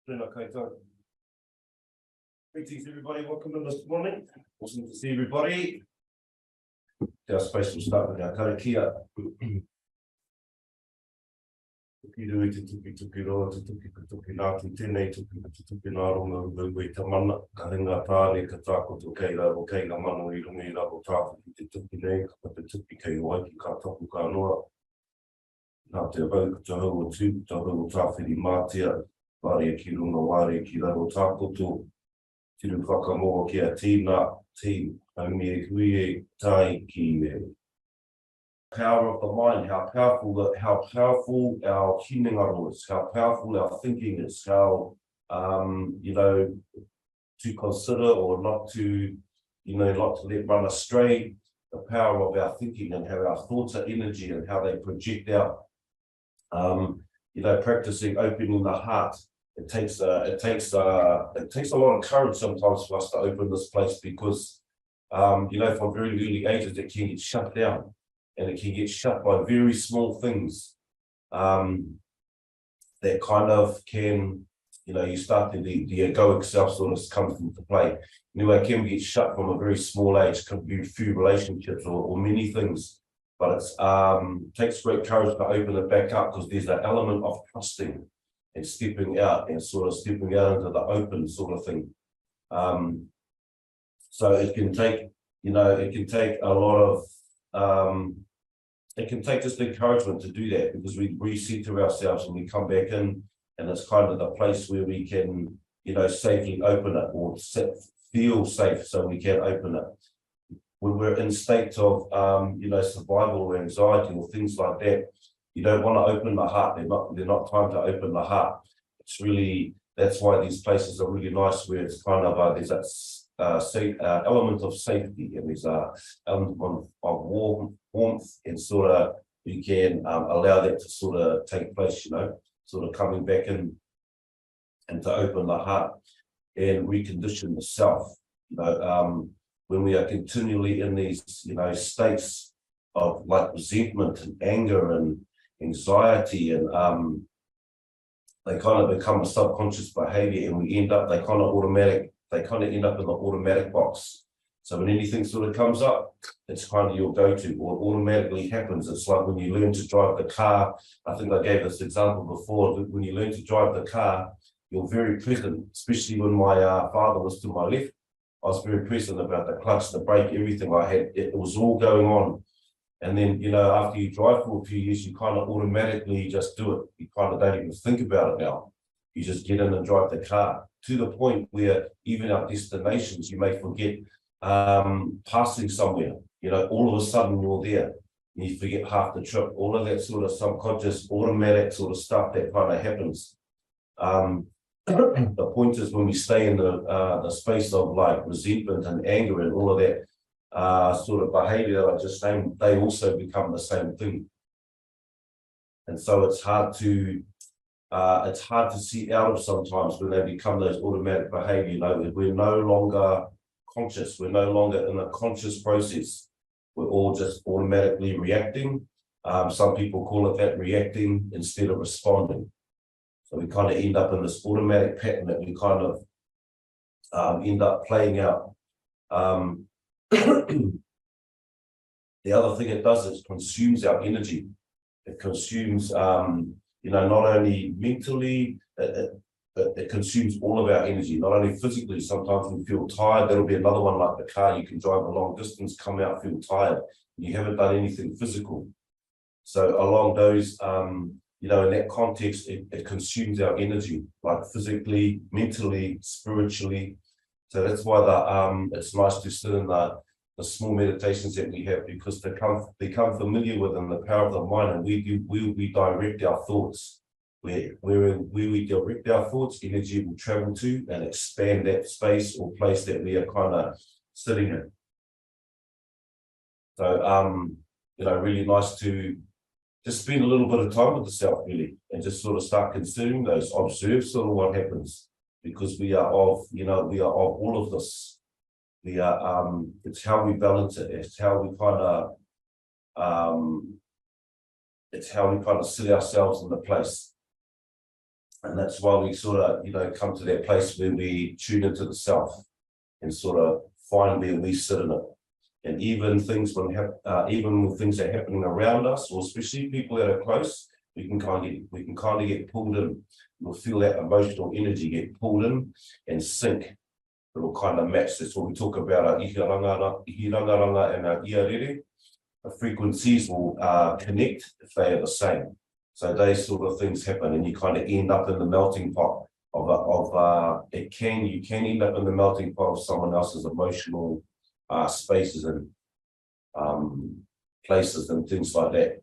Greetings everybody, welcome in this morning. Awesome to see everybody. Our space will start with our karakia. Tuki rui te tuki roa, te tuki Ngākau tēnei, tuki nā ronga rui te mana, ka ringa tāne, ka tākoto kei raro, kei ngā mano I runga I raro tāko ki te tuki nei, ka te tuki kei o aiki, ka tapu ka noa. Nā te rau, ka hau o tū, ka hau o tāwhiri mātia, wārea ki runga, wārea ki raro tākoto, tiru whakamoa ki a tīna, me hui e tai ki e. Power of the mind, how powerful our Hinengaro is, how powerful our thinking is, how to consider or not to, not to let run astray, the power of our thinking and how our thoughts are energy and how they project out. Practicing opening the heart. It takes a lot of courage sometimes for us to open this place because from very early ages it can get shut down. And it can get shut by very small things that kind of can, you start to the egoic self sort of comes into play. Anyway, it can get shut from a very small age, could be few relationships or many things. But it takes great courage to open it back up because there's an element of trusting and stepping out and sort of stepping out into the open sort of thing. So it can take, a lot of it can take just encouragement to do that because we reset to ourselves and we come back in and it's kind of the place where we can, safely open it or feel safe so we can open it. When we're in states of, survival or anxiety or things like that, you don't want to open the heart. They're not time to open the heart. It's really, that's why these places are really nice where it's kind of, there's that element of safety and there's an element of warmth and sort of you can allow that to sort of take place, sort of coming back in and to open the heart and recondition the self. When we are continually in these, states of like resentment and anger and anxiety and they kind of become a subconscious behavior and we end up, they kind of end up in the automatic box. So when anything sort of comes up, it's kind of your go-to or automatically happens. It's like when you learn to drive the car. I think I gave this example before. When you learn to drive the car, you're very present, especially when my father was to my left. I was very present about the clutch, the brake, everything I had. It was all going on. And then, after you drive for a few years, you kind of automatically just do it. You kind of don't even think about it now. You just get in and drive the car to the point where even our destinations, you may forget passing somewhere. All of a sudden you're there. And you forget half the trip. All of that sort of subconscious, automatic sort of stuff that kind of happens. The point is when we stay in the space of like resentment and anger and all of that sort of behavior that I just named, they also become the same thing. And so it's hard to see out of sometimes when they become those automatic behavior. We're no longer conscious. We're no longer in a conscious process. We're all just automatically reacting. Some people call it that, reacting instead of responding. So we kind of end up in this automatic pattern that we kind of end up playing out. The other thing it does is consumes our energy. It consumes, not only mentally, it consumes all of our energy, not only physically. Sometimes we feel tired. That'll be another one like the car. You can drive a long distance, come out, feel tired. You haven't done anything physical. So along those, in that context, it consumes our energy, like physically, mentally, spiritually. So that's why it's nice to sit in the small meditations that we have because they become familiar with them, the power of the mind, and we direct our thoughts. Where we direct our thoughts, energy will travel to and expand that space or place that we are kind of sitting in. So, really nice to just spend a little bit of time with the self really and just sort of start considering those, observe sort of what happens because we are of all of this. We are, it's how we balance it. It's how we kind of, sit ourselves in the place. And that's why we sort of, come to that place where we tune into the self and sort of find where we sit in it. And even things when things are happening around us, or especially people that are close, we can kind of get pulled in. We'll feel that emotional energy get pulled in and sink. It'll kind of match. That's what we talk about, our ihirangaranga and our iarere. The frequencies will connect if they are the same. So those sort of things happen, and you kind of end up in the melting pot you can end up in the melting pot of someone else's emotional spaces and places and things like that.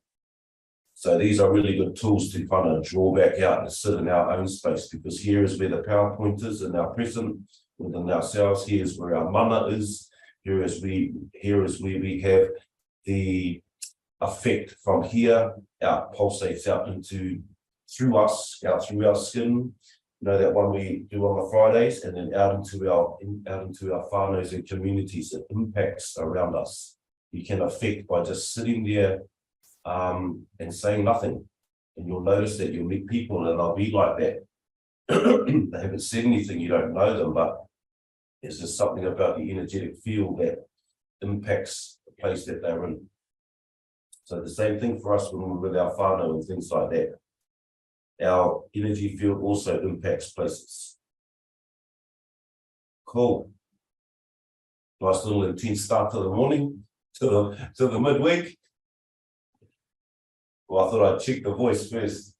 So these are really good tools to kind of draw back out and sit in our own space, because here is where the power point is in our present within ourselves. Here is where our mana is. Here is where we have the effect from here out, pulsates out through us, out through our skin. That one we do on the Fridays, and then out into our whānaus and communities. It impacts around us. You can affect by just sitting there and saying nothing, and you'll notice that you'll meet people and they'll be like that. They haven't said anything, you don't know them, but there's just something about the energetic field that impacts the place that they're in. So the same thing for us when we're with our whānau and things like that. Our energy field also impacts places. Cool. Nice little intense start to the morning, to the midweek. Well, I thought I'd check the voice first.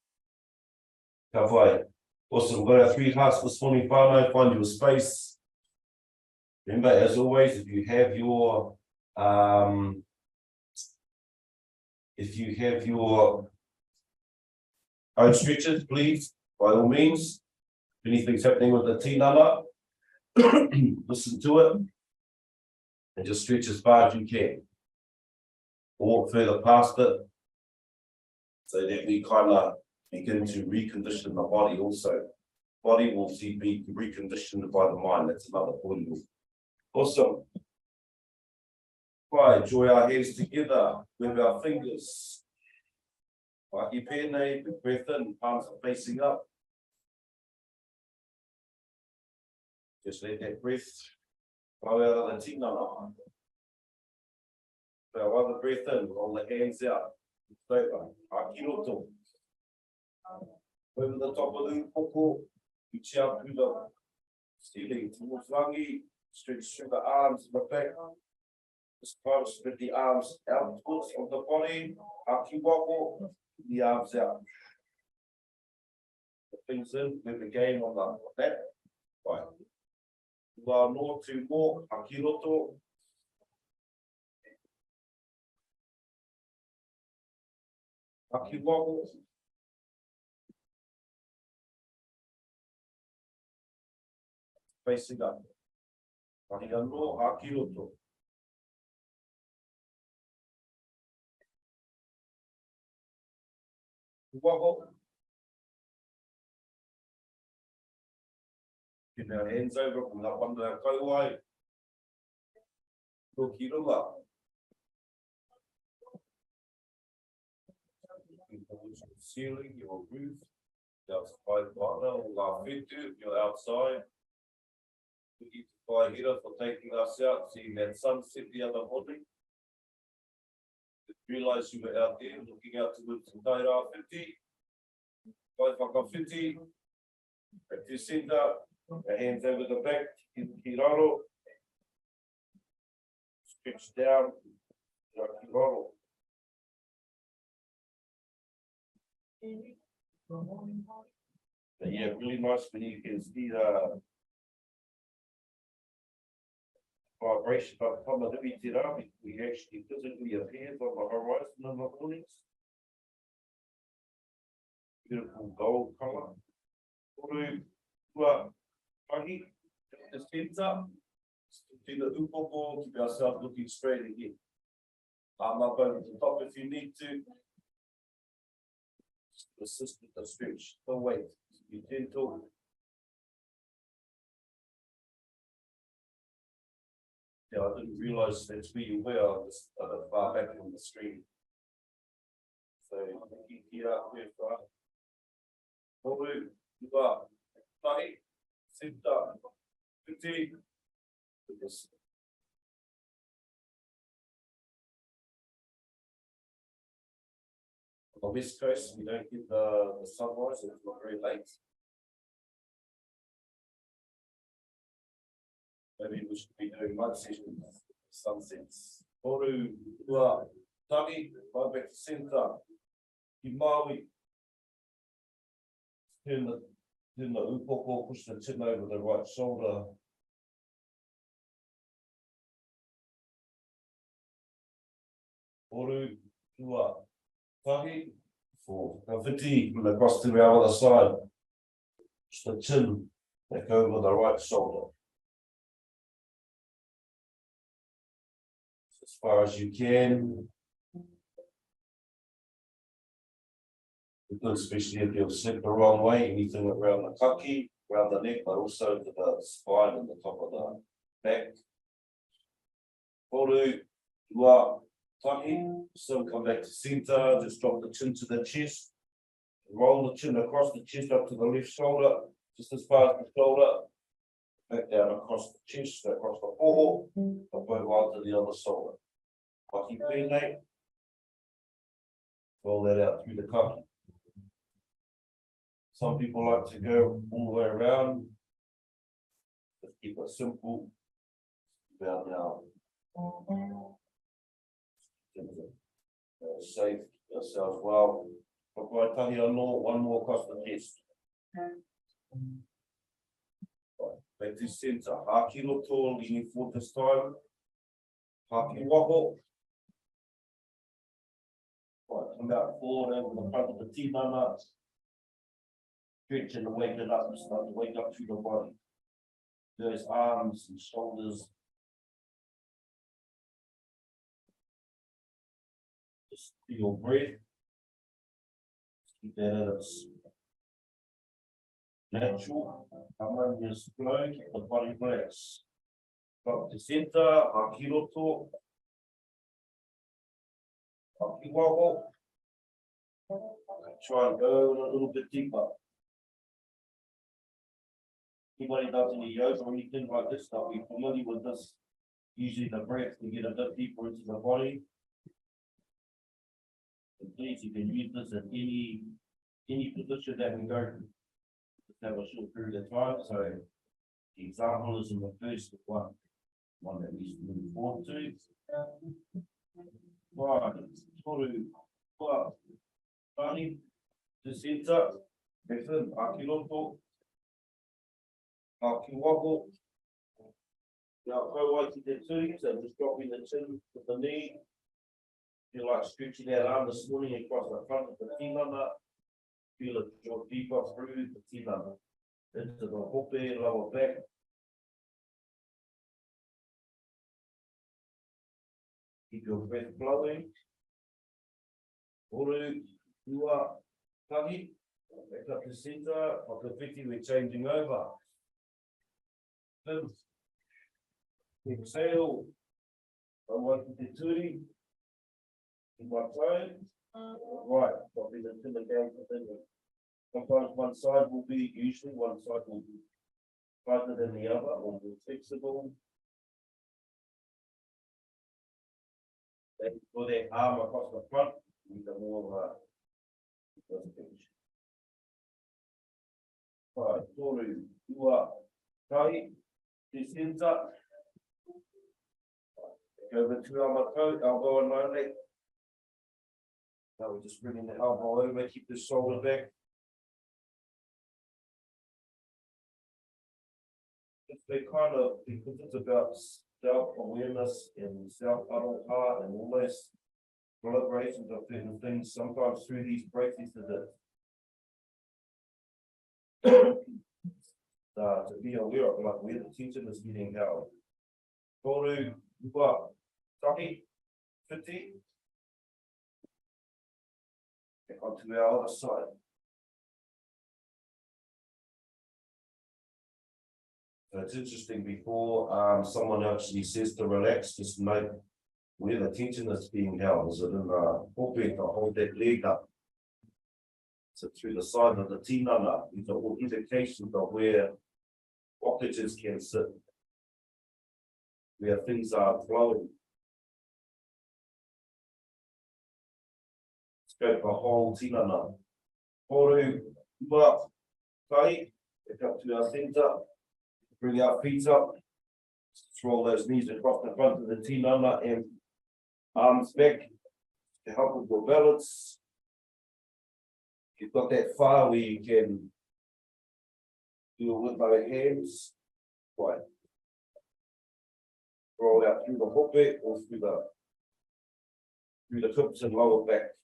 Ka whai. Awesome, we've got our 3 hearts this morning, whānau. Find your space. Remember, as always, if you have your own stretches, please, by all means. If anything's happening with the tinana, listen to it and just stretch as far as you can. Walk further past it so that we kind of begin to recondition the body also. Body will be reconditioned by the mind. That's another point. Awesome. Right, join our hands together with our fingers. Waki pēnei, big breath in, palms are facing up. Just let that breath flow out of the tinana. Our other breath in, roll the hands out. Haki roto. Over the top of the upoko, reach out through the ceiling towards rangi, stretch through the arms and the back. Just try to spread the arms outwards of the body. Haki wako. The arms out. The things in with the game on the back. Right. Whānau 2 more. Haki roto. Haki wako. Facing up. Mahi Hā, haki roto. Wako. Keep our hands over from up under our kauai. Toki runga. Looking towards your ceiling, your roof. Outside partner, or ngā whetū, you're outside. Looking to Wairua for taking us out, seeing that sunset the other morning. Realise you were out there looking out towards the Taira whiti. Kai whakawhiti. Back to centre. Your hands over the back. Ki raro. Stretch down. Ki raro. But yeah, really nice when you can see the vibration of Tamariri Te Rā. We actually physically appears on the horizon in the mornings. Beautiful gold colour. Oru, tua, mahi, the centre. To the upoko, keep ourselves looking straight again. Arm up over the top if you need to. Assist with the stretch, the weight, be gentle. Yeah, I didn't realise that's where you were. I was a bit far back on the screen. So keep it up there, far. Oru, Ua, Mahi, Tinana, Piti. On the west coast, we don't get the sunrise, so it's not very late. Maybe we should be doing night sessions, sunsets. Oru, ua, Taki, go back to centre. Ki Māori. Turn the upoko, push the chin over the right shoulder. Oru, ua, Taki, 4. Now 50 across to the other side. Push the chin back over the right shoulder. As far as you can. Especially if you're set the wrong way, anything around the kaki, around the neck, but also to the spine and the top of the back. Oru, ua, Taki, so come back to center, just drop the chin to the chest. Roll the chin across the chest up to the left shoulder, just as far as the shoulder. Back down across the chest, across the forehead, and move on to the other shoulder. Kaki pēnei. Roll that out through the kaki. Some people like to go all the way around. Just keep it simple. About now. Safe yourselves well. Right, tahi anō, one more across the chest. Right, back to center. Haki loto, leaning forward this time. Haki wako. Right, come out forward over the front of the tinana. Stretch and wake it up, start to wake up through the body. Those arms and shoulders. Just feel your breath. Keep that at its natural, harmonious flow, keep the body relaxed. Drop to center, haki roto. Haki wako. Try and go a little bit deeper. Anybody does any yoga or anything like this, they'll be familiar with this. Usually the breath to get a bit deeper into the body. And please, you can use this at any position that we go. Just have a short period of time. So the example is in the first one that we move forward to. Right, toru, ua, Taki, to center, excellent, haki roto. Haki wako. Now, go right to the two, so just dropping the chin with the knee. Feel like stretching that arm this morning across the front of the tinana. Feel it draw deeper through the tinana. Into the hope, lower back. Keep your breath flowing. Oru, ua, Taki. Back up to center. Of the 50, we're changing over. Exhale. I want to do turi. In my toe. Right. Dropping the chin again. Sometimes one side will be, usually one side will be tighter than the other, or more flexible. Then for their arm across the front, with a more pinch. Right. Toru, ua, Taki. This ends up. Over to our toe, elbow and low leg. Now we're just bringing the elbow over, keep the shoulder back. They kind of, because it's about self-awareness and self-aroha and all those collaborations of certain things, sometimes through these processes to be aware of, like where the tension is getting held. Toru, ua, Taki, 50. Back onto our other side. So it's interesting, before someone actually says to relax, just note where the tension is being held. Is it in the hope to hold that leg up? So through the side of the tinana, these are all indications of where blockages can sit, where things are flowing. Let's go for the whole tinana. Toru, upa, kai, back up to our centre, bring our feet up, just roll those knees across the front of the tinana and arms back to help with your balance. You've got that far where you can do it with both hands, right? Roll out through the hope or through the hips and lower back.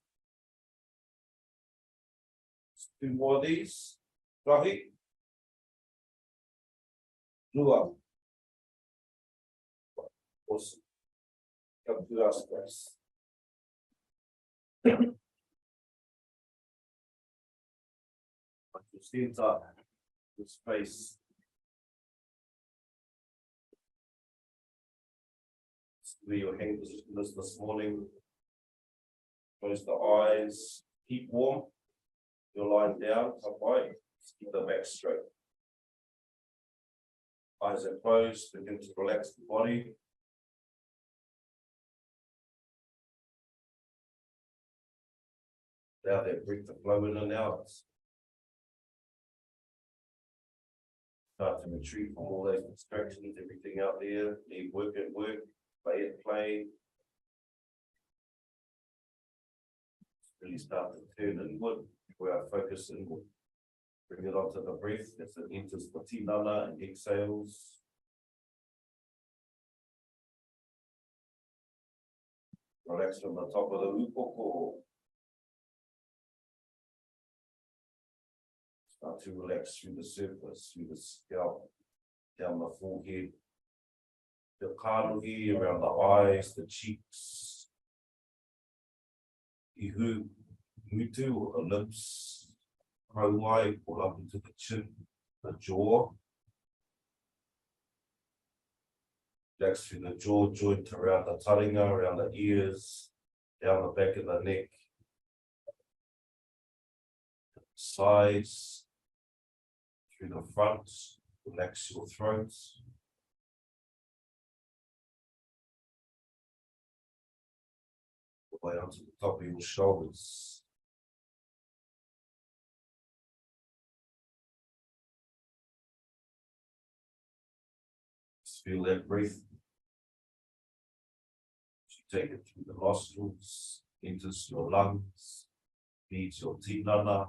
Two more of these. Rahi. Lua. Awesome. Come to our space. Center, the space. Where your hand position is this morning. Close the eyes. Keep warm. You're lying down, upright. Keep the back straight. Eyes are closed. Begin to relax the body. Allow that breath to flow in and out. Start to retreat from all those distractions, everything out there. Leave work at work, play at play. Really start to turn inward, where our focus inward. Bring it onto the breath as it enters the tinana and exhales. Relax from the top of the upoko. Start to relax through the surface, through the scalp, down the forehead, the karuhi around the eyes, the cheeks, ihu, mutu or the lips, kauai, pull up into the chin, the jaw. Relax through the jaw joint around the taringa, around the ears, down the back of the neck, sides. Through the front, relax your throat. All the way onto the top of your shoulders. Just feel that breath. You take it through the nostrils, enters your lungs, feeds your tinana,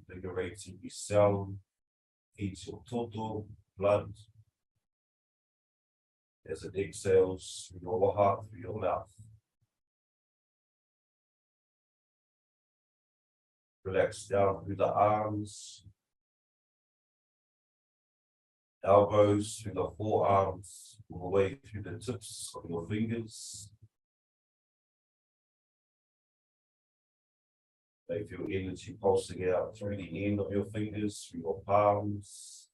invigorates every cell. Feeds your toto, blood, as it exhales through your heart, through your mouth. Relax down through the arms, elbows, through the forearms, all the way through the tips of your fingers. They feel energy pulsing out through the end of your fingers, through your palms.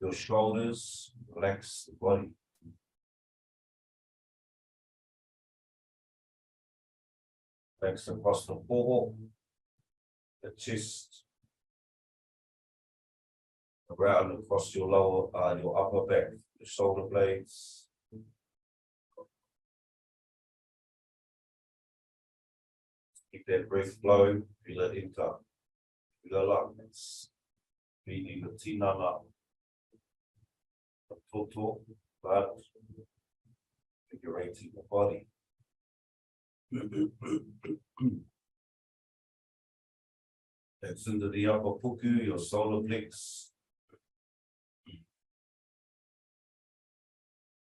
Your shoulders, relax the body. Relax across the forehead, the chest, around across your lower, your upper back, the shoulder blades. Keep that breath flowing, feel it enter through the lungs, feeding the tinana, the toto, blood, invigorating the body. That's into the upper puku, your solar plex,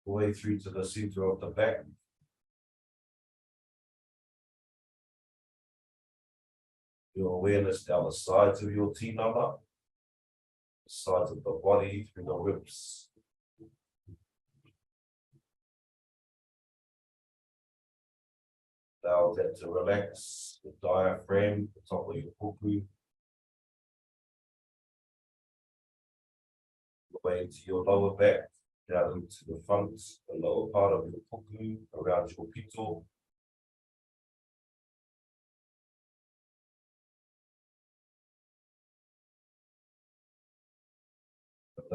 all the way through to the center of the back. Your awareness down the sides of your tinana, the sides of the body, through the ribs. Allow that to relax, the diaphragm, the top of your puku. The way into your lower back, down into the front, the lower part of your puku, around your pito.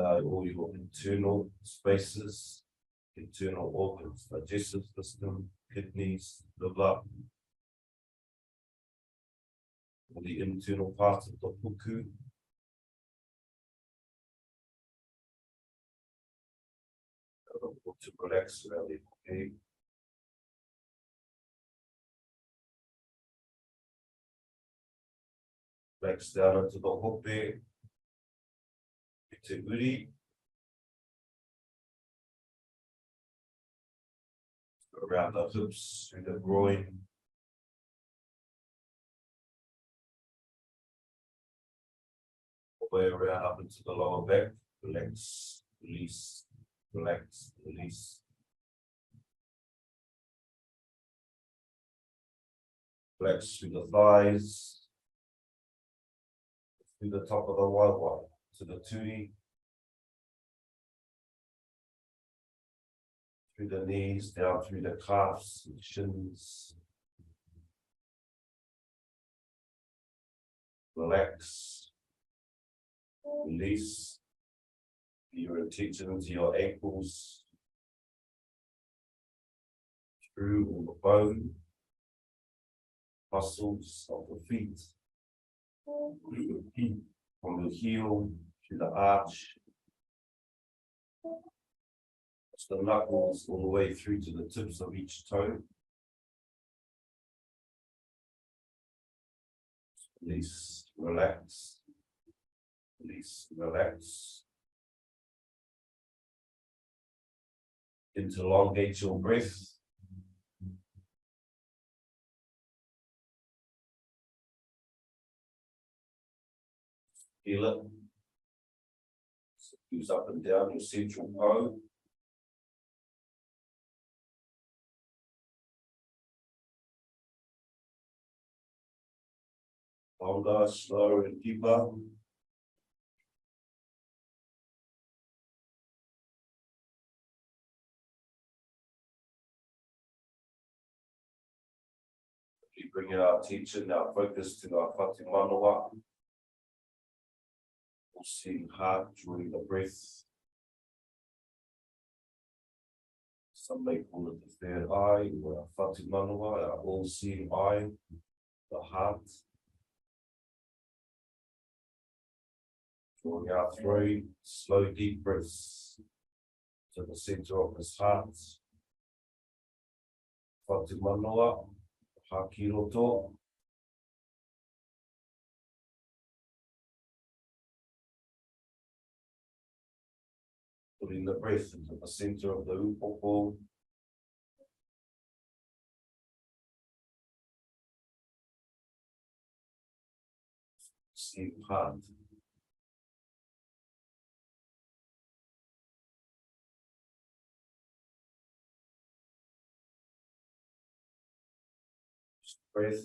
all your internal spaces, internal organs, digestive system, kidneys, liver, all the internal parts of the puku. To relax really, okay. Relax down into the hope, te uri. Around the hips, through the groin. All the way around up into the lower back. Relax, release, relax, release. Relax through the thighs. Through the top of the Wairua, to the turi. Through the knees, down through the calves and shins. Relax. Release. Your attention into your ankles. Through all the bone. Muscles of the feet. From the heel to the arch. The knuckles all the way through to the tips of each toe. Release, relax. Release, relax. Elongate your breath. Feel it. Use up and down your central toe. Longer, slower, and deeper. We bring our attention, our focus to our whātu manawa. Seeing heart during the breath. Some may call it the third eye, or our whātu manawa, our all-seeing eye, the heart. Drawing out through slow, deep breaths to the center of his heart. Whātu manawa, haki roto. Putting the breath into the center of the upoko. See heart. Breath.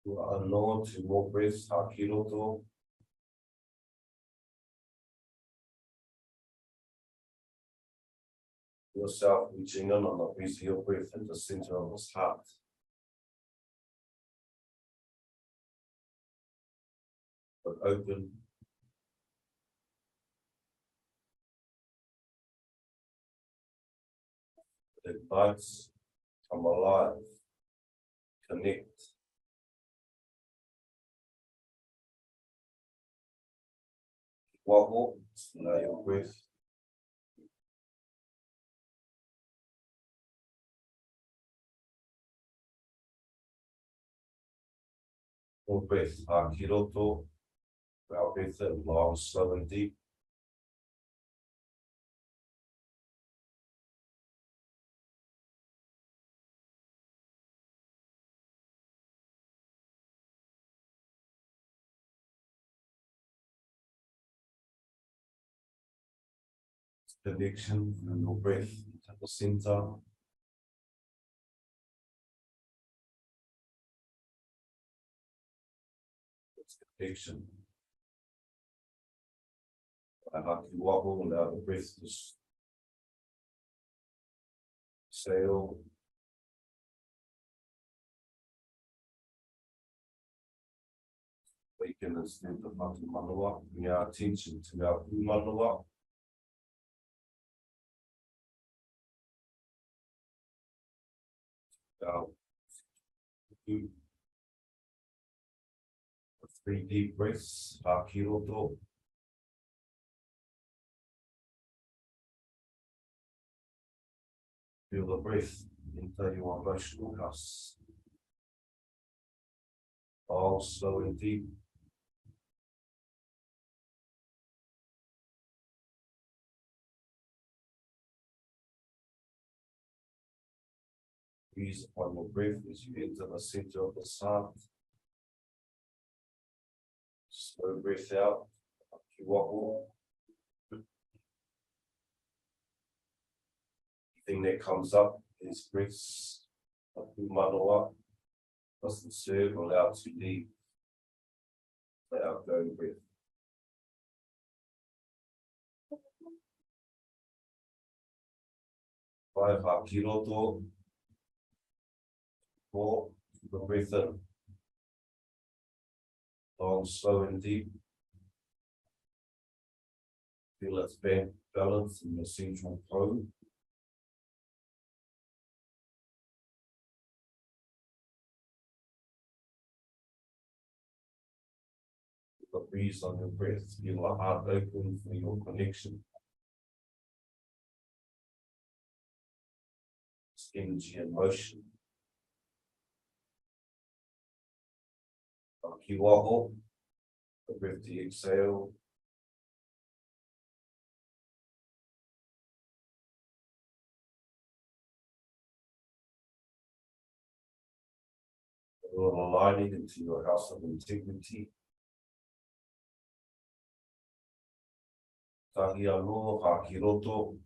Unknown to more breaths, haki roto. Yourself reaching in on the breath of your breath in the center of his heart. But open. It bites, come alive, connect. Wobble, slow your breath. More breath, haki roto. Our breath in long, slow and deep. Connection and your breath to the center. It's connection. I like to wobble, allow the breath to Exhale. Awaken and send the Matu Manawa. Bring our attention to our Manawa. Our 3 deep breaths. Hakiroto. Feel the breath into your emotional house. All slow and deep. Breathe upon your breath as you enter the center of the heart. Slow breath out. Anything that comes up is breaths of Manawa. Doesn't serve, allow to leave. Let out going breath. Five, Hakiroto. 4, the breath in. Long, slow and deep. Feel its balance in your central toe. The breeze on your breath. Feel the heart open for your connection. It's energy and motion. Kiwaho, the breath to exhale. You're aligning into your house of integrity. Tahi alo, hakiroto.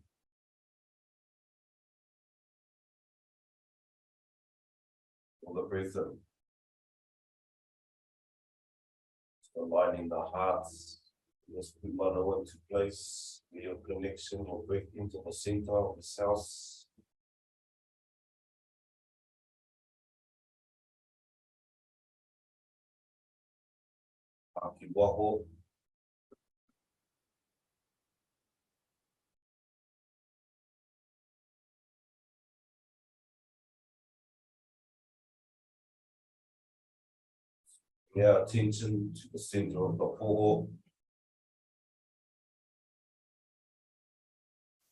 All the breath in. Aligning the hearts. Let's put Whānau into place. Your connection will break into the center of this house. Akiwaho. Yeah, attention to the center of the poho.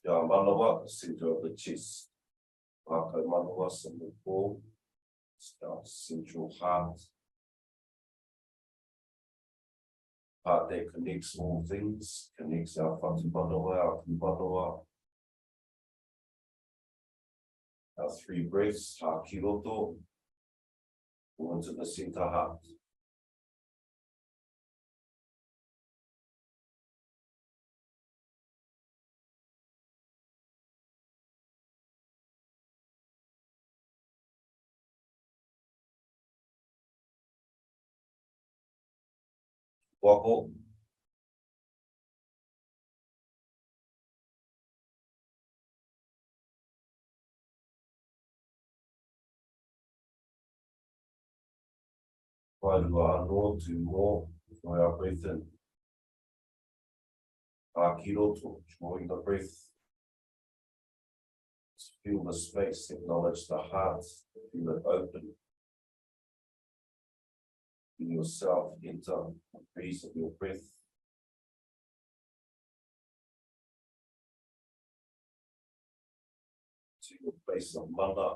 Yeah, Manawa, the center of the chest. Ngākau Manawa, symbol 4. It's our central heart. Heart that connects all things, connects our Whātu Manawa, our Kumanawa. Our 3 breaths, Hakiroto. Go into the center heart. Waho. Wairua no, 2 more. For our breath in. Hakiroto, drawing the breath. Feel the space, acknowledge the heart, feel it open. Feel yourself enter the breeze of your breath. To your place of mana.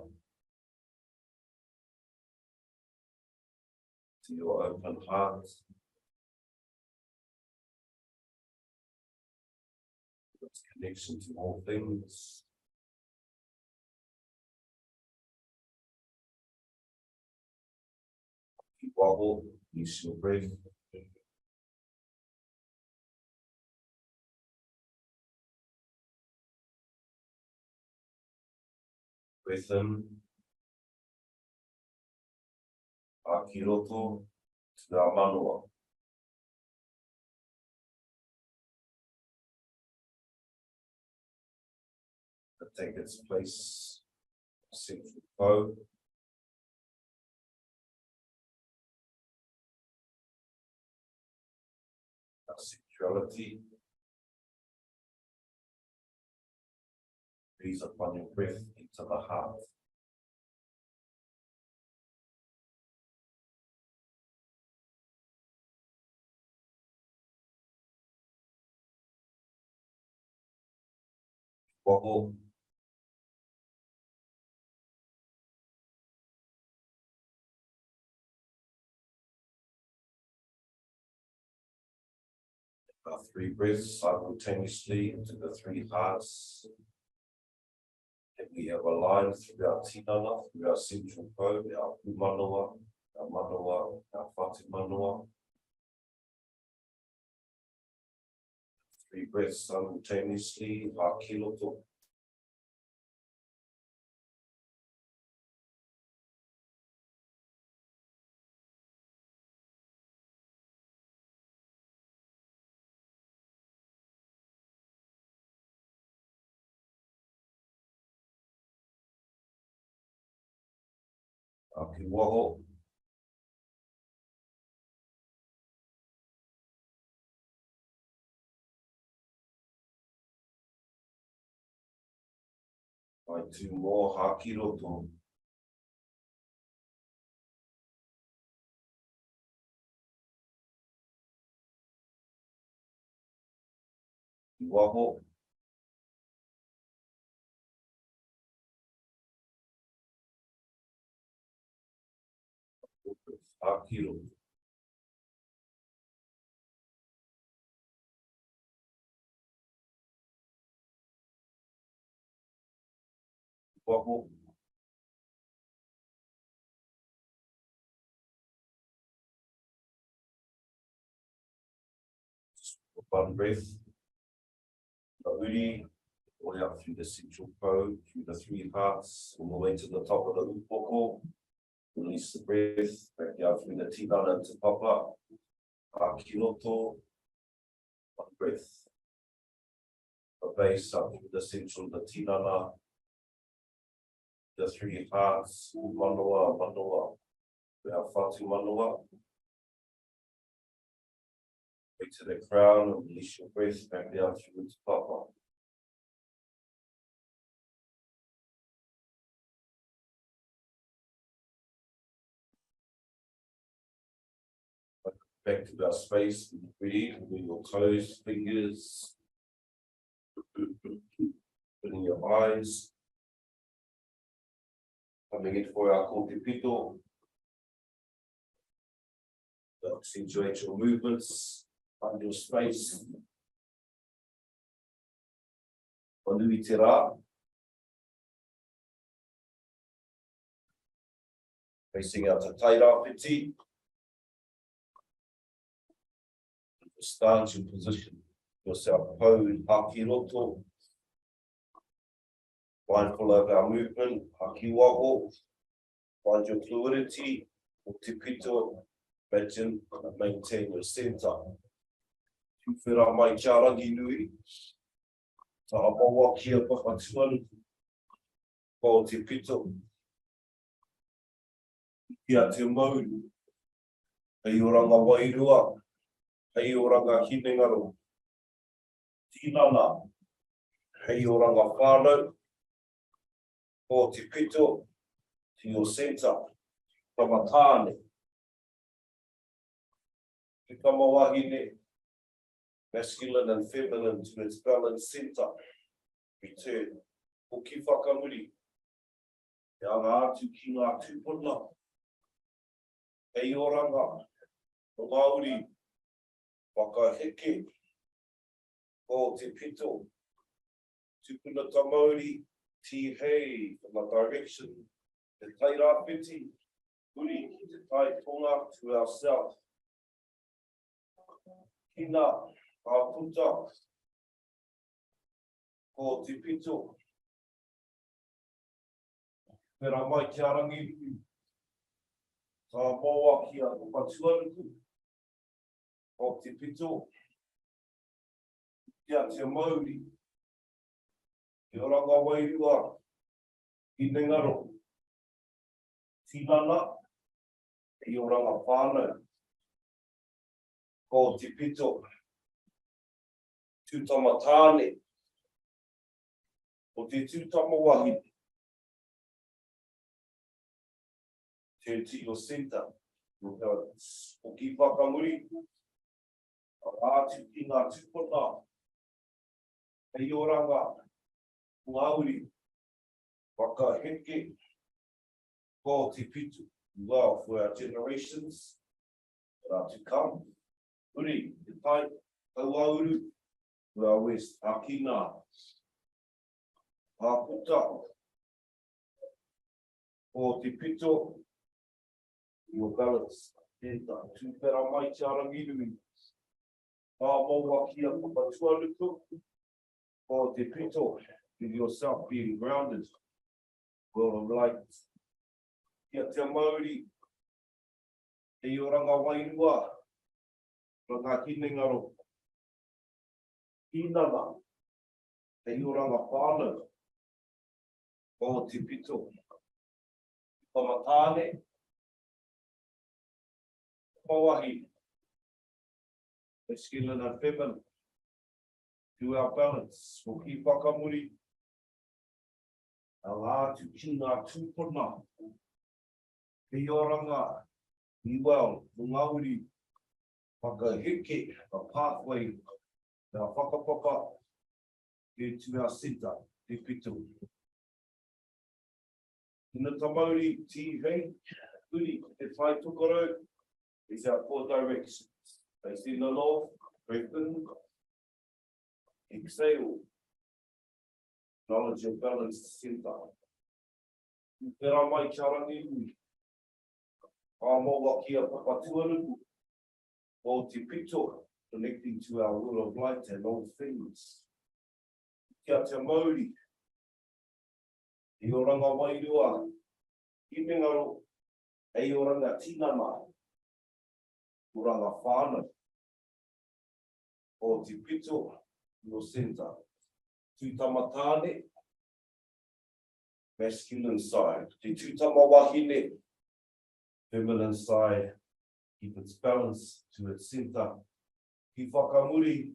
To your open heart. Its connection to all things. You wobble, use your breath. Breath in. Akiroto to our manua. Take its place central code. Sexuality. Breathe upon your breath into the heart. Wobble. Our 3 breaths simultaneously into the 3 hearts. And we have aligned through our tinana, through our central code, our manawa, our whāti manawa. 3 breaths simultaneously, our kiloto. Our kiwaho. Find 2 more, hakiroto. Kiwaho. Hakiro. Kiwaho. One breath. Uri, all out through the central code, through the 3 hearts, all the way to the top of the upoko. Release the breath, back out through the tinana to papa. Akiloto. One breath. A base up through the central, the tinana. The 3 hearts, manawa. We have whāti manawa. Back to the crown and release your breath back down through to papa. Back to our space, breathe, moving your toes, fingers, putting your eyes, coming in for our kōtepito. Accentuate your movements, find your space. Manui te rā. Facing out to taira piti. Start to position yourself pose haki roto. Mindful of our movement, haki waho. Find your fluidity, utipito. Imagine and maintain your center. Whira mai charangi nui. Ta apawa kia papatuan. Ko te pito. Kia te mauru. Hei oranga Wairua. Hei oranga Hinengaro. Tinana. Hei oranga Whānau. Ko te pito. To your center. Tamatane. Te kamawahine. Masculine and feminine to its balanced center. Return. Ko ki whakamuri. Te anga atu ki ngā tūpuna. Hei oranga. O Māori. Whakaheke. Ko te pito. Tūpuna ta Māori. Ti hei. From the direction. Te taira piti. Uri ki te tai tonga to ourselves. Kina. Puta. Ko te pito. Pera mai te arangi. Tā moa ki a patuanuku. Ko te pito. Kia te Māori. Te oranga Wairua. Hinengaro. Tinana, e oranga Whānau, ko te pito, tūtama tāne, o te tūtama wahi, te tio senta, o ki whakamuri, a ātu ki ngā tūpuna, e oranga, Māori, whakaheke, ko te pito, well, for our generations that are to come. Uri, te pai, auauru, our west, a kina, a puta, ko te pito, your balance, tēnā, tūpera mai te arangiru, a maua kia papatuanuku, ko te pito, with yourself being grounded, world of light. Kia te Māori, e oranga Wairua, ranga Hinengaro, Tinana, e oranga Whānau, o te pito, pamatane, mawahi, masculine and feminine, to our balance, o ki whakamuri, a ātu ki ngā tūpuna, e oranga, i well, o Māori, whakaheke, a pathway, a whakapapa, e to our centre, te pito. In the Māori, ti hei, uri, te whai tukaro, is our 4 directions. Based in the north, breath in, exhale, knowledge of balance centre. Pera mai charangi, maua kia papatuanuku, o te pito, connecting to our will of light and all things. Kia te Māori, e oranga Wairua, Hinengaro, e oranga Tinana, oranga Whānau, o te pito, no centre. Tūtama tāne, masculine side. Te tūtama wahine, feminine side. Keep its balance to its centre. Ki whakamuri,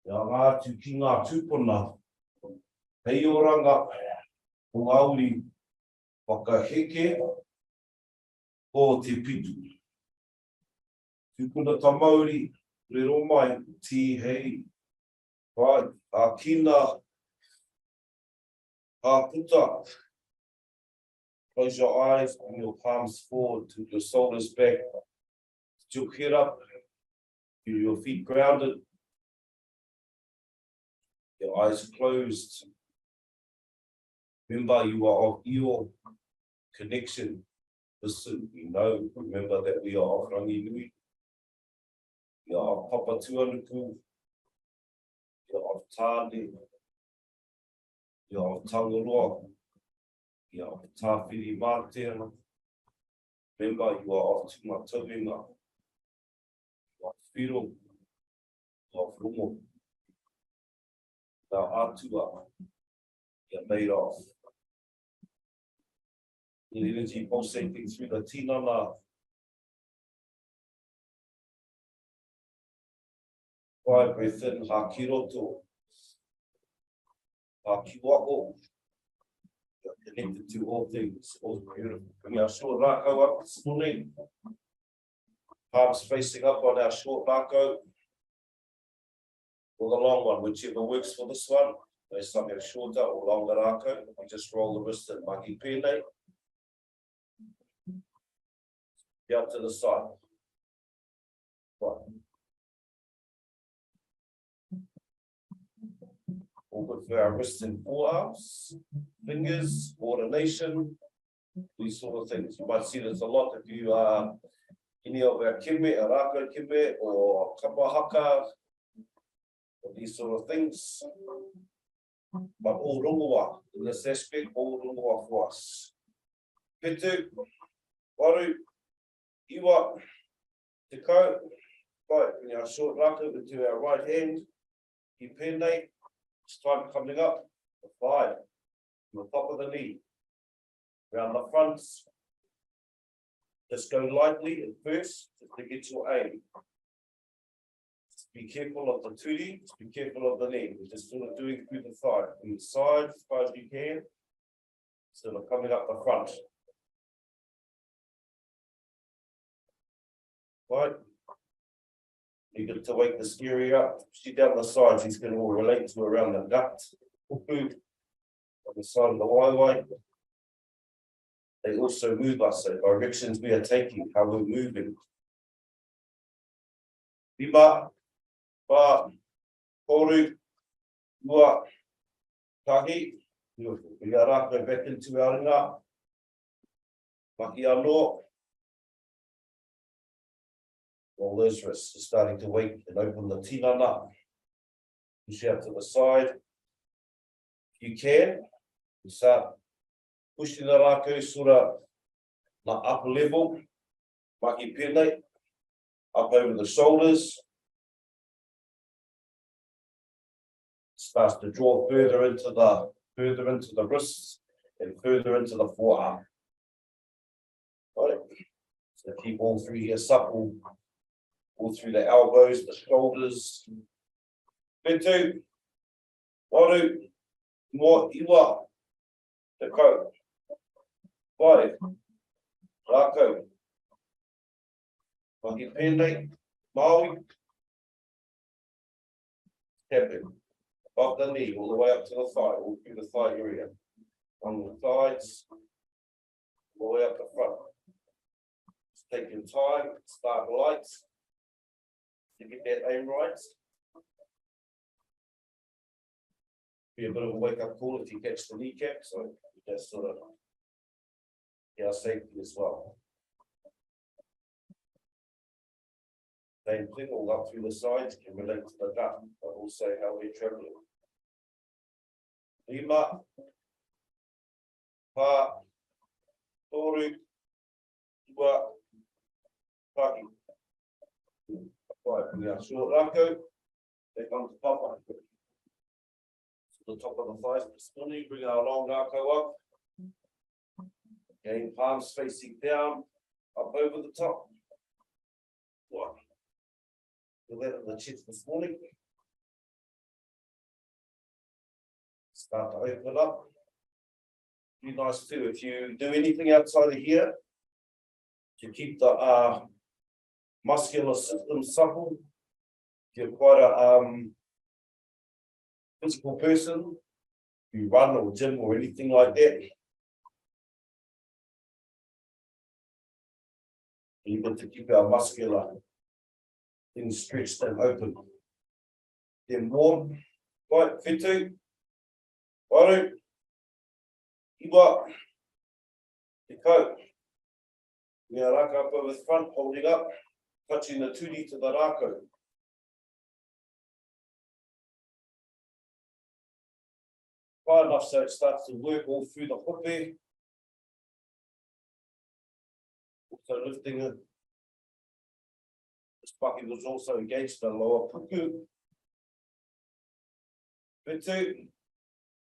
ia ngātu ki ngā tūpuna. Hei oranga, o Māori, whakaheke, o te pitu. Tūpuna ta Māori, rero mai, ti hei, vai, a kina, a puta. Close your eyes, bring your palms forward to your shoulders back. Tilt your head up, feel your feet grounded. Your eyes closed. Remember, you are of your connection. Listen, we know, remember that we are of Rangi Nui. We are of Papa Tuanuku. We are of Tāne. We are of Tangaroa. We are of Tāwhiri Mātea. Remember, you are of Tumatahinga. You are of Whiro. You are of Rongo. Now, Atua, you are made of. The energy pulsating through the tinana. Right breath in, hakiroto. Hakiwako. You're connected to all things, all beautiful. Bring our short rākau up this morning. Palms facing up on our short rākau. Or the long one, whichever works for this one. There's something shorter or longer rākau. We just roll the wrist and mahi pēnei. Out to the side. Right. All good for our wrists and forearms, fingers, coordination, these sort of things. You might see there's a lot if you are any of our kime, a rākau kime, or kapahaka, or these sort of things. But all rongoa, in this aspect, all rongoa for us. Petu, waru, iwa, te kau, right, bring our short rākau into our right hand, ki pēnei, it's time coming up, the 5, from the top of the knee, around the fronts, Just go lightly at first to get your aim. Just be careful of the turi, just be careful of the knee. We're just sort of doing through the thigh, from the side as far as you can, sort of coming up the front. Right. You get to wake the scary up, push down the sides, he's going to all relate to around the gut. On the side of the Wairua. They also move us, so directions we are taking, how we're moving. Rima, pa, koru, ua, tahi. Beautiful. We are up and back into our ringa. Mahi Hā. All those wrists are starting to wake and open the tinana. Push out to the side. If you can, you start pushing the Rākau sort of the upper level. Mahi pēnei, up over the shoulders. Starts to draw further into the wrists and further into the forearm. Right. So keep all through here supple. All through the elbows, the shoulders. Whetū, waru, mo iwa, te kau, Mahi Rākau, Mahi pēnei, Māori, tapping, above the knee, all the way up to the thigh, all through the thigh area, on the sides, all the way up the front. Just take your time, start light. To get that aim right. Be a bit of a wake-up call if you catch the kneecap, so that's sort of our safety as well. Same thing, all up through the sides can relate to the gut, but also how we're traveling. Rima, pa, toru, ua, tahi. Right, we are short Rākau. There comes papa. To the top of the thighs, spinning, bring our long Ngākau up. Again, palms facing down, up over the top. Right. Feel that in the chest this morning. Start to open up. Be nice too if you do anything outside of here to keep the muscular system supple. If you're quite a physical person, you run or gym or anything like that, you need to keep our muscular things stretched and open. Then warm, right, whetū, waru, iwa, te kau. We are Rākau up over the front, holding up. Touching the turi to the Rākau. Far enough so it starts to work all through the hope. Also lifting it. This bucket was also engaged the lower puku. Whetū,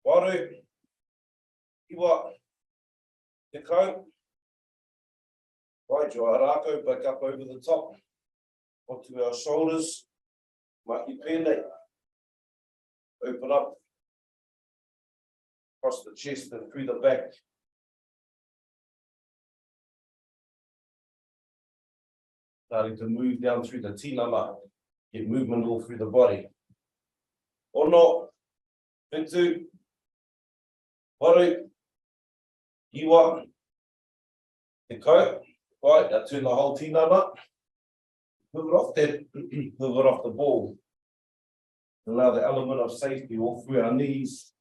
waru, iwa, te kau. Right, dry Rākau back up over the top. Onto our shoulders, Mahi pēnei. Open up across the chest and through the back. Starting to move down through the tinana, get movement all through the body. Ono, whetū, waru, iwa, te kau. Right, now turn the whole tinana. Move it off that, move it off the ball. Allow the element of safety all through our knees.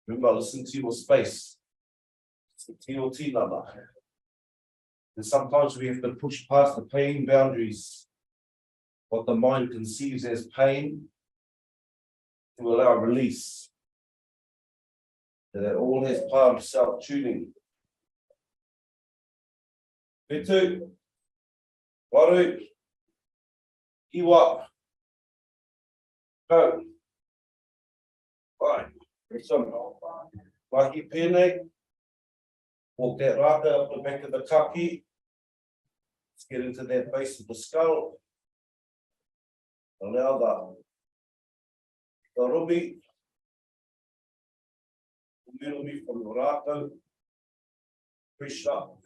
Remember, listen to your space. Listen to your tinana. And sometimes we have to push past the pain boundaries, what the mind conceives as pain, to allow release. That all has part of self-tuning. Whetū, waru, iwa, kau. Right, some Mahi pēnei, Walk that raka up the back of the kaki. Let's get into that base of the skull. Allow the rumi from the raka. Push up.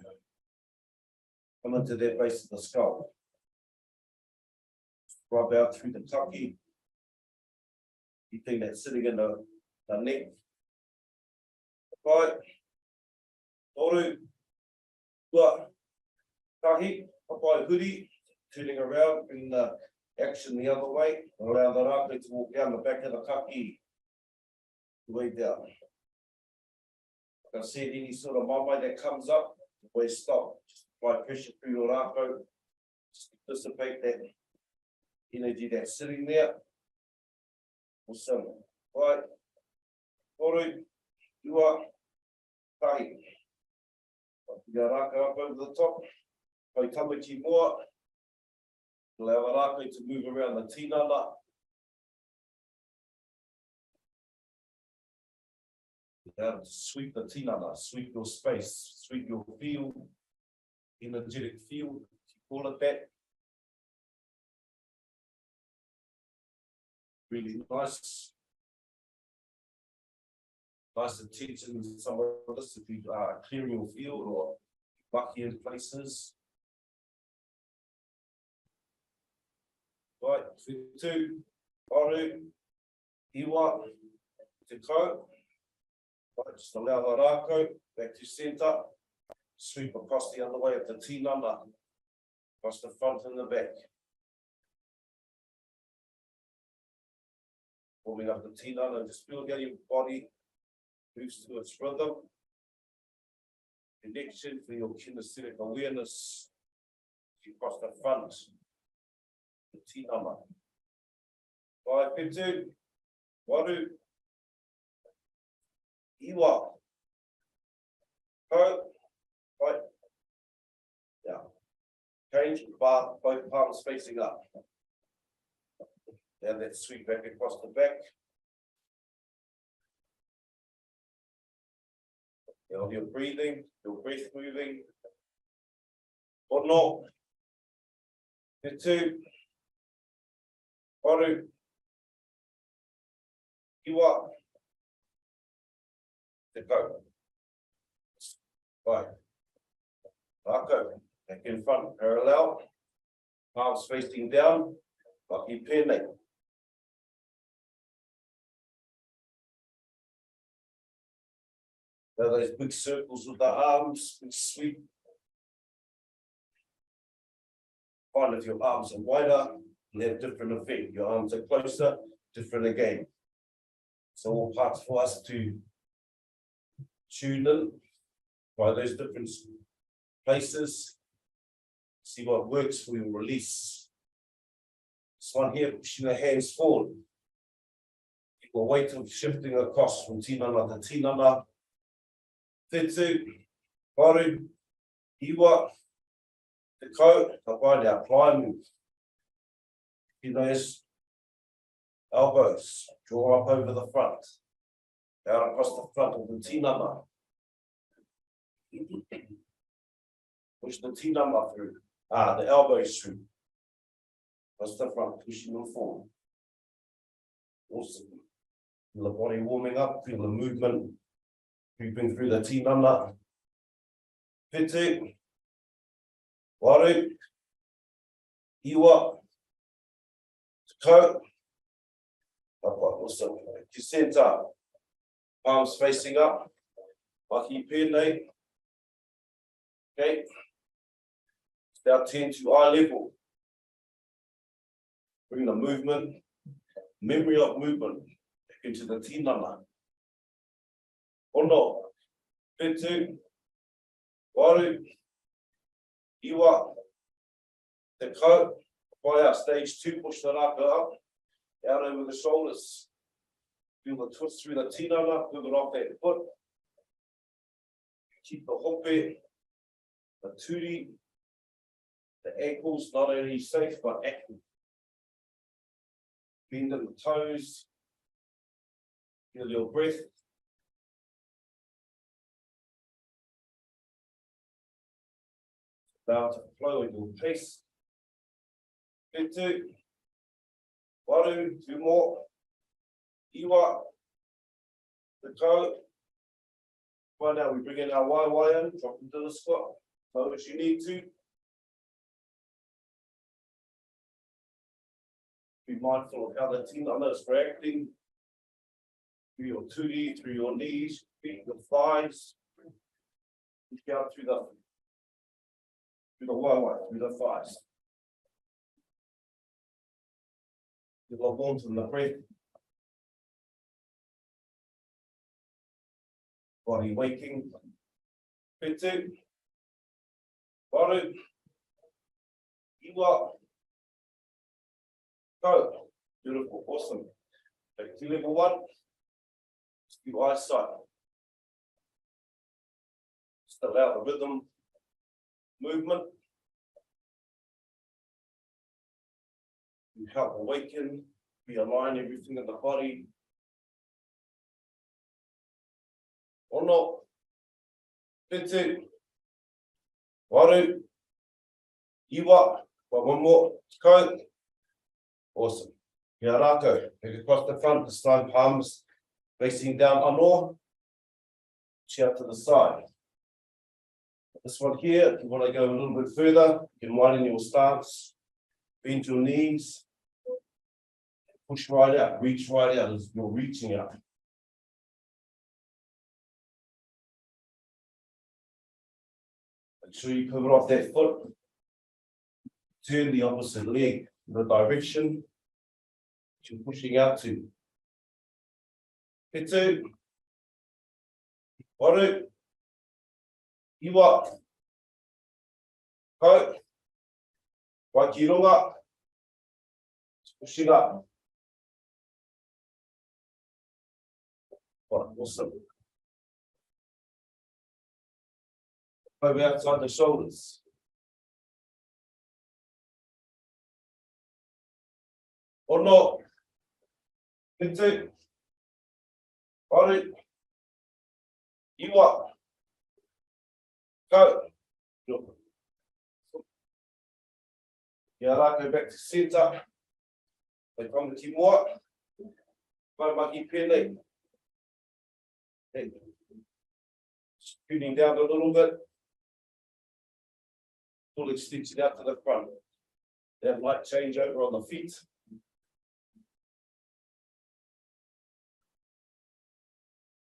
Come into that base of the skull. Rub out through the kaki. Keeping that sitting in the neck. Right. Toru. Tua. Kahi. Papai hoodie. Turning around, bring the action the other way. Allow the raka to walk down the back of the kaki. Way down. Like I said, any sort of mamai that comes up, we stop. Just apply pressure through your raka. Just dissipate that energy that's sitting there. Awesome. Right. Toru. Tua. Kahi. The raka up over the top. Kai tamaki more. Allow the raka to move around the tinana. Allow it to sweep the tinana, sweep your space, sweep your field, energetic field, call it that. Really nice. Nice attention to some of this if you are clearing your field or mucky in places. Right, 2, Waru, Iwa, Te Kau. Right, just allow the rākau back to centre. Sweep across the other way of the tinana, across the front and the back. Warming up the tinana, just feel how your body moves to its rhythm. Connection for your kinesthetic awareness. Across the front. The tinana. 5, 2, Waru, Iwa, Kau, right, yeah, change, both palms facing up. Now let's sweep back across the back. Now your breathing, your breath moving, or not. 2, Waru, Iwa, Te Kau. Right. Rākau, back in front, parallel. Palms facing down, Mahi Tinana. Now those big circles with the arms, big sweep. Find if your arms are wider, they have different effect. Your arms are closer, different again. So all parts for us to tune in by those different places. See what works for your release. This one here, pushing the hands forward. Equal weight of shifting across from tinana to tinana. 2, Waru, Iwa, Te Kau, Tapai now climb. You those elbows, draw up over the front, down across the front of the tinana. Push the tinana through, the elbows through. Across the front, pushing them forward. Awesome. Feel the body warming up, feel the movement creeping through the tinana. 2, Waru, Iwa, Te Kau. Awesome. To center, palms facing up, Mahi Tinana. Okay. Now turn to eye level. Bring the movement, memory of movement back into the tinana. Ono, 2, Waru, Iwa, Te Kau. By our stage 2, push the raka up, out over the shoulders. Feel the twist through the tinana, move it off that foot. Keep the hope, the turi, the ankles not only safe but active. Bend in the toes. Feel your breath. Allow it to flow in your pace. Good two. Waru, two more. Iwa. The go. Right now we bring in our Waiwa in, drop into the squat. So as you need to. Be mindful of how the tinana is reacting through your turi, through your knees, feet, your thighs. Push out through the Waiwa, through the thighs. Feel the warmth in the breath. Body waking. Good two. Waru. Iwa. Go. Beautiful. Awesome. Take to level one. Just keep eyesight. Just allow the rhythm, movement. You help awaken, realign everything in the body. Or not. Good two. Waru. Iwa. One more. Go. Awesome. Mahi Rākau. Take across the front, this time palms facing down anō. Chair to the side. This one here, if you want to go a little bit further, you can widen your stance, bend your knees, push right out, reach right out as you're reaching out. Make sure you pivot off that foot. Turn the opposite leg in the direction that you're pushing out to. Hit two. Waru. Iwa. Go. Wairua. Pushing up. Awesome. Over outside the shoulders. Or not. Good two. Waru. Iwa. Go. Mahi Rākau back to centre. They come to more. Go Mahi Pēnei. Scooting down a little bit. Full extension out to the front. That light change over on the feet.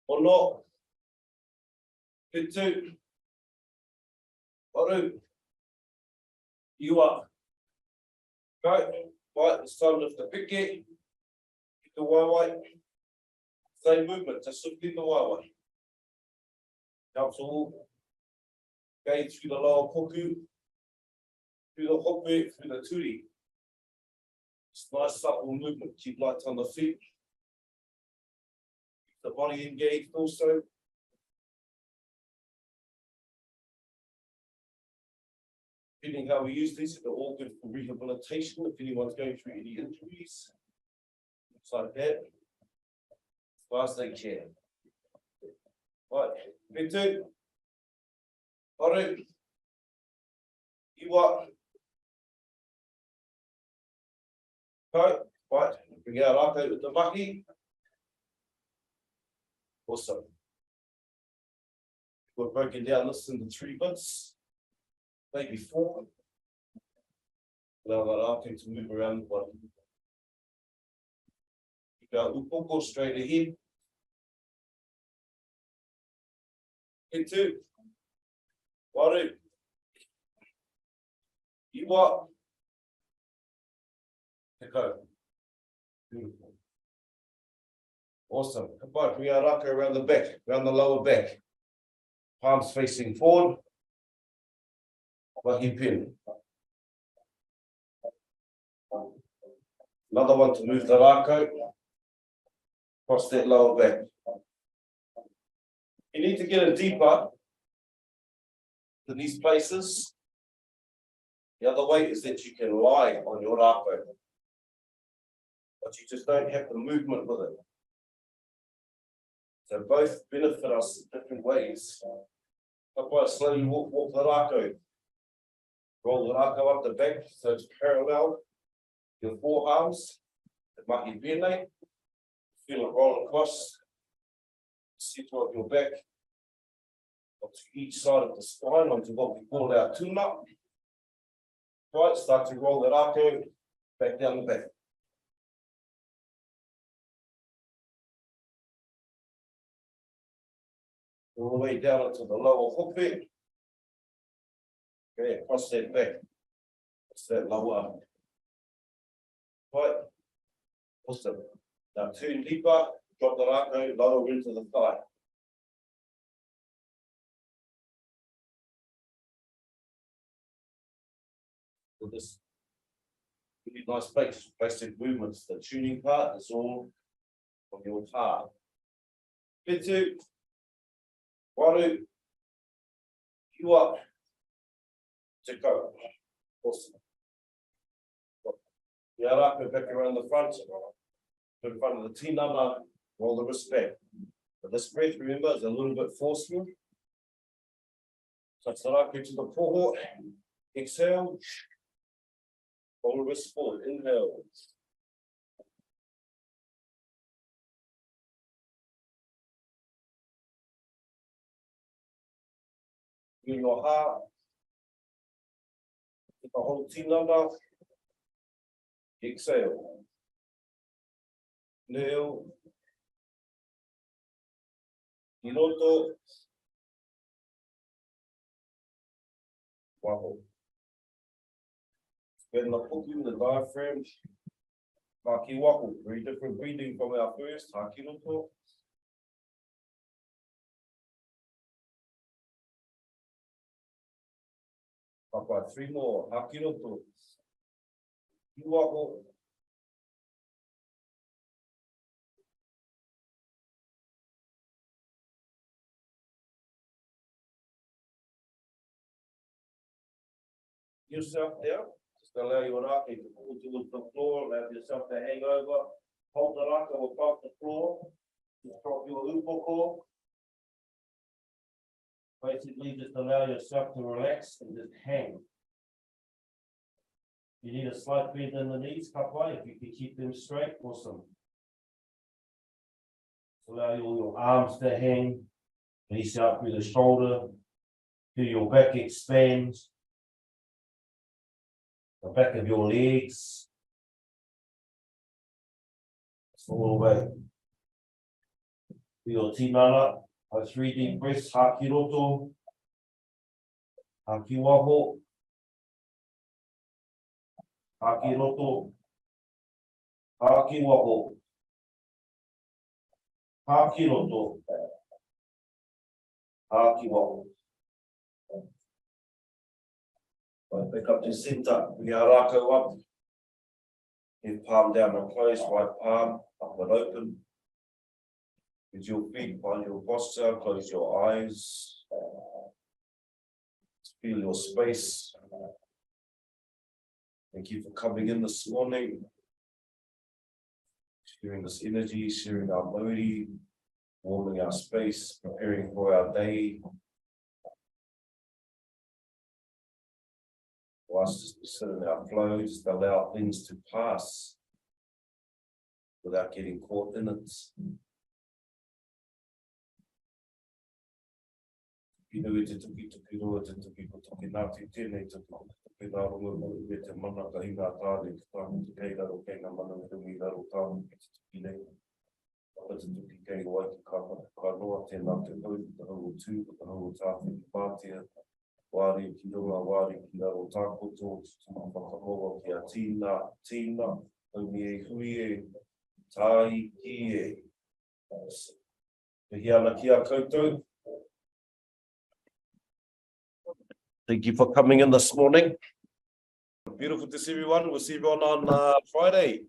Or not. Good two. Waru. Iwa. Go. Right, it's time to lift the pike. Get the waiwai. Same movement, just lift the waiwai. Helps all. Go through the lower poku. Through the hope, through the turi. It's nice supple movement. Keep light on the feet. Keep the body engaged also. Depending how we use these, they're all good for rehabilitation. If anyone's going through any injuries, looks like that. As far as they can. Right, big two. Waru. Iwa. Go. Right, bring our Rākau with the mahi. Awesome. We're broken down this into 3 bits. Maybe 4. Allow that Rākau to move around the body. You go upoko straight ahead. Hit 2. Waru. Iwa. Go. Beautiful. Awesome. Goodbye. Bring our Rākau around the back, around the lower back. Palms facing forward. Mahi pin. Another one to move the Rākau across that lower back. You need to get it deeper to these places. The other way is that you can lie on your Rākau, but you just don't have the movement with it. So both benefit us in different ways. Slowly walk the Rākau. Roll the rākau up the back so it's parallel. Your forearms, the mahi rākau. Feel it roll across. Center of your back. To each side of the spine onto what we call our tuna. Right, start to roll the rākau back down the back. All the way down into the lower hook bit. Okay, across that back. That's that lower. Right. Awesome. Now turn deeper, drop the rākau, lower into the thigh. With this really nice basic movements, the tuning part is all from your Hā. Pitu, Wairua, you up, to go. Awesome. The rākau back around the front, in front of the tinana, roll the wrist back. But this breath, remember, is a little bit forceful. Touch the rākau to the poho, exhale. Roll the wrist forward, inhale. In your heart, the whole tinana, exhale. Inhale. Inoto. Waho. When the puku, the diaphragm, maki wako, very different breathing from our first, hakinoto. Papa, 3 more, hakinoto. Wako. Yourself down. Allow your rākau to pull towards the floor, allow yourself to hang over, hold the rākau above the floor, just drop your upoko. Basically, just allow yourself to relax and just hang. You need a slight bend in the knees, kapai, if you can keep them straight, awesome. Allow all your arms to hang, release out through the shoulder, feel your back expand. The back of your legs, all the way. Your tinana, 3 deep breaths, haki roto, haki waho, haki roto, haki waho, haki roto, haki waho. Pick up the center, we are rākau up. If palm down and close, right palm up and open. With your feet on your posture, close your eyes. Feel your space. Thank you for coming in this morning. Sharing this energy, sharing our Māori, warming our space, preparing for our day. For us just to sit in our flow, just allow things to pass without getting caught in it. Pino te tuki tuki roa te tuki ko tuki nāti tēnei tuki nā runga mōi me te mana ka hinga tāre ki tāmu te kei raro kei ngā mana me rungi raro tāmu ki te tuki nei. Waka te tuki kei wai ki ka roa tēnā te hau, te hau tū, te hau tāwhi ki pātea. Wāri ki runga, wāri ki raro tākoto, tuma whakaroa ki a tīna, haumi e hui e, tāi ki e. Te hiana ki a koutou. Thank you for coming in this morning. Beautiful to see everyone. We'll see everyone on Friday.